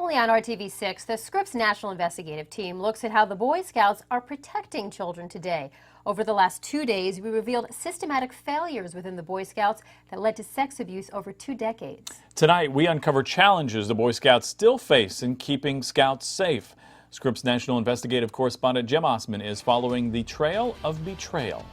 Only on RTV6, the Scripps National Investigative Team looks at how the Boy Scouts are protecting children today. Over the last 2 days, we revealed systematic failures within the Boy Scouts that led to sex abuse over 2 decades. Tonight, we uncover challenges the Boy Scouts still face in keeping Scouts safe. Scripps National Investigative Correspondent Jim Osman is following the trail of betrayal.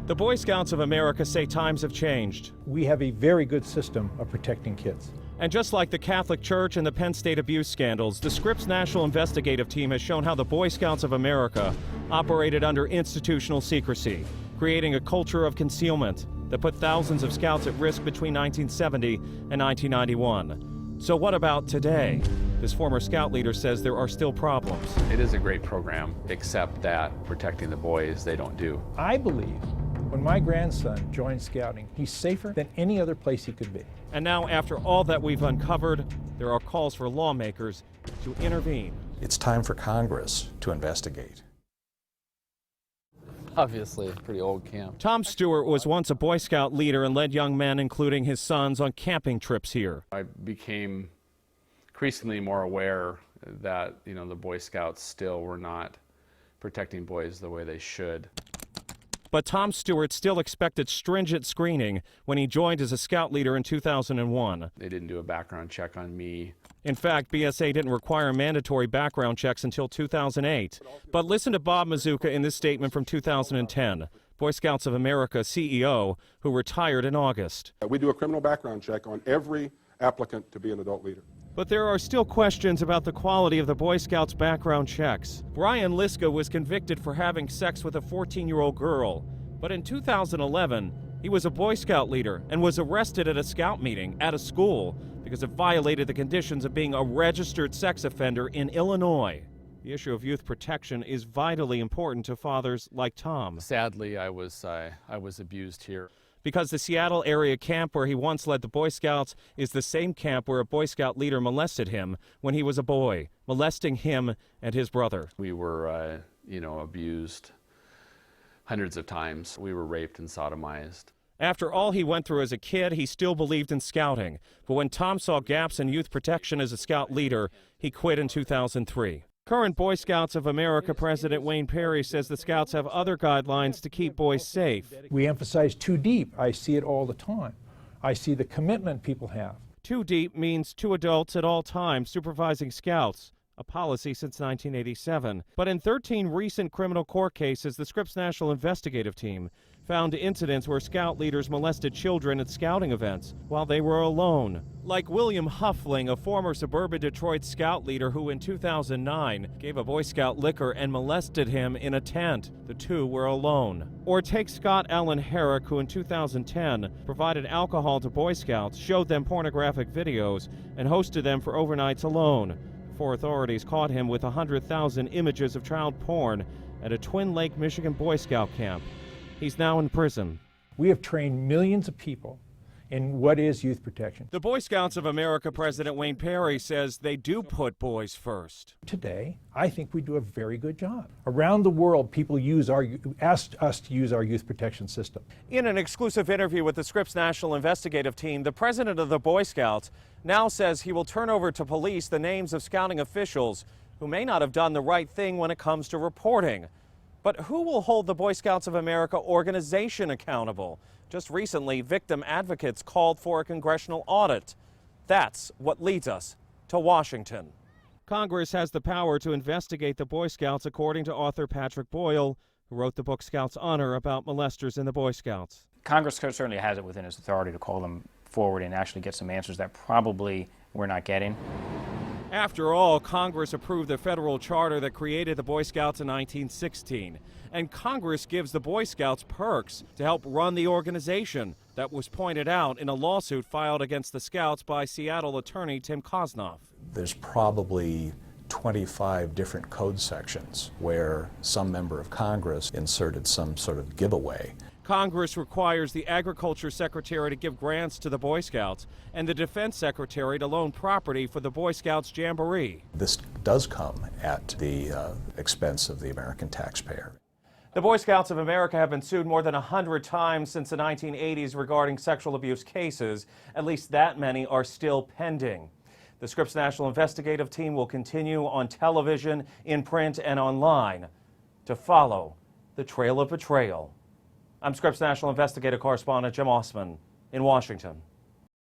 The Boy Scouts of America say times have changed. We have a very good system of protecting kids. And just like the Catholic Church and the Penn State abuse scandals, the Scripps National Investigative Team has shown how the Boy Scouts of America operated under institutional secrecy, creating a culture of concealment that put thousands of scouts at risk between 1970 and 1991. So what about today? This former scout leader says there are still problems. It is a great program, except that protecting the boys, they don't do. I believe when my grandson joined scouting, he's safer than any other place he could be. And now, after all that we've uncovered, there are calls for lawmakers to intervene. It's time for Congress to investigate. Obviously, a pretty old camp. Tom Stewart was once a Boy Scout leader and led young men, including his sons, on camping trips here. I became increasingly more aware that, the Boy Scouts still were not protecting boys the way they should. But Tom Stewart still expected stringent screening when he joined as a scout leader in 2001. They didn't do a background check on me. In fact, BSA didn't require mandatory background checks until 2008. But listen to Bob Mazuka in this statement from 2010, Boy Scouts of America CEO, who retired in August. We do a criminal background check on every applicant to be an adult leader. But there are still questions about the quality of the Boy Scouts background checks. Brian Liska was convicted for having sex with a 14-year-old girl. But in 2011, he was a Boy Scout leader and was arrested at a scout meeting at a school because it violated the conditions of being a registered sex offender in Illinois. The issue of youth protection is vitally important to fathers like Tom. Sadly, I was abused here. Because the Seattle area camp where he once led the Boy Scouts is the same camp where a Boy Scout leader molested him when he was a boy, molesting him and his brother. We were, abused hundreds of times. We were raped and sodomized. After all he went through as a kid, he still believed in scouting. But when Tom saw gaps in youth protection as a scout leader, he quit in 2003. Current Boy Scouts of America President Wayne Perry says the Scouts have other guidelines to keep boys safe. We emphasize too deep. I see it all the time. I see the commitment people have. Too deep means 2 adults at all times supervising Scouts, a policy since 1987. But in 13 recent criminal court cases, the Scripps National Investigative Team found incidents where scout leaders molested children at scouting events while they were alone. Like William Huffling, a former suburban Detroit scout leader who in 2009 gave a Boy Scout liquor and molested him in a tent. The two were alone. Or take Scott Allen Herrick, who in 2010 provided alcohol to Boy Scouts, showed them pornographic videos, and hosted them for overnights alone. Before authorities caught him with 100,000 images of child porn at a Twin Lake, Michigan Boy Scout camp. He's now in prison. We have trained millions of people in what is youth protection. The Boy Scouts of America President Wayne Perry says they do put boys first. Today, I think we do a very good job. Around the world, people asked us to use our youth protection system. In an exclusive interview with the Scripps National Investigative Team, the president of the Boy Scouts now says he will turn over to police the names of scouting officials who may not have done the right thing when it comes to reporting. But who will hold the Boy Scouts of America organization accountable? Just recently, victim advocates called for a congressional audit. That's what leads us to Washington. Congress has the power to investigate the Boy Scouts, according to author Patrick Boyle, who wrote the book Scouts Honor about molesters in the Boy Scouts. Congress certainly has it within its authority to call them forward and actually get some answers that probably we're not getting. After all, Congress approved the federal charter that created the Boy Scouts in 1916. And Congress gives the Boy Scouts perks to help run the organization. That was pointed out in a lawsuit filed against the Scouts by Seattle attorney Tim Kosnoff. There's probably 25 different code sections where some member of Congress inserted some sort of giveaway. Congress requires the Agriculture Secretary to give grants to the Boy Scouts and the Defense Secretary to loan property for the Boy Scouts Jamboree. This does come at the expense of the American taxpayer. The Boy Scouts of America have been sued more than 100 times since the 1980s regarding sexual abuse cases. At least that many are still pending. The Scripps National Investigative Team will continue on television, in print, and online to follow the trail of betrayal. I'm Scripps National Investigative Correspondent Jim Osman in Washington.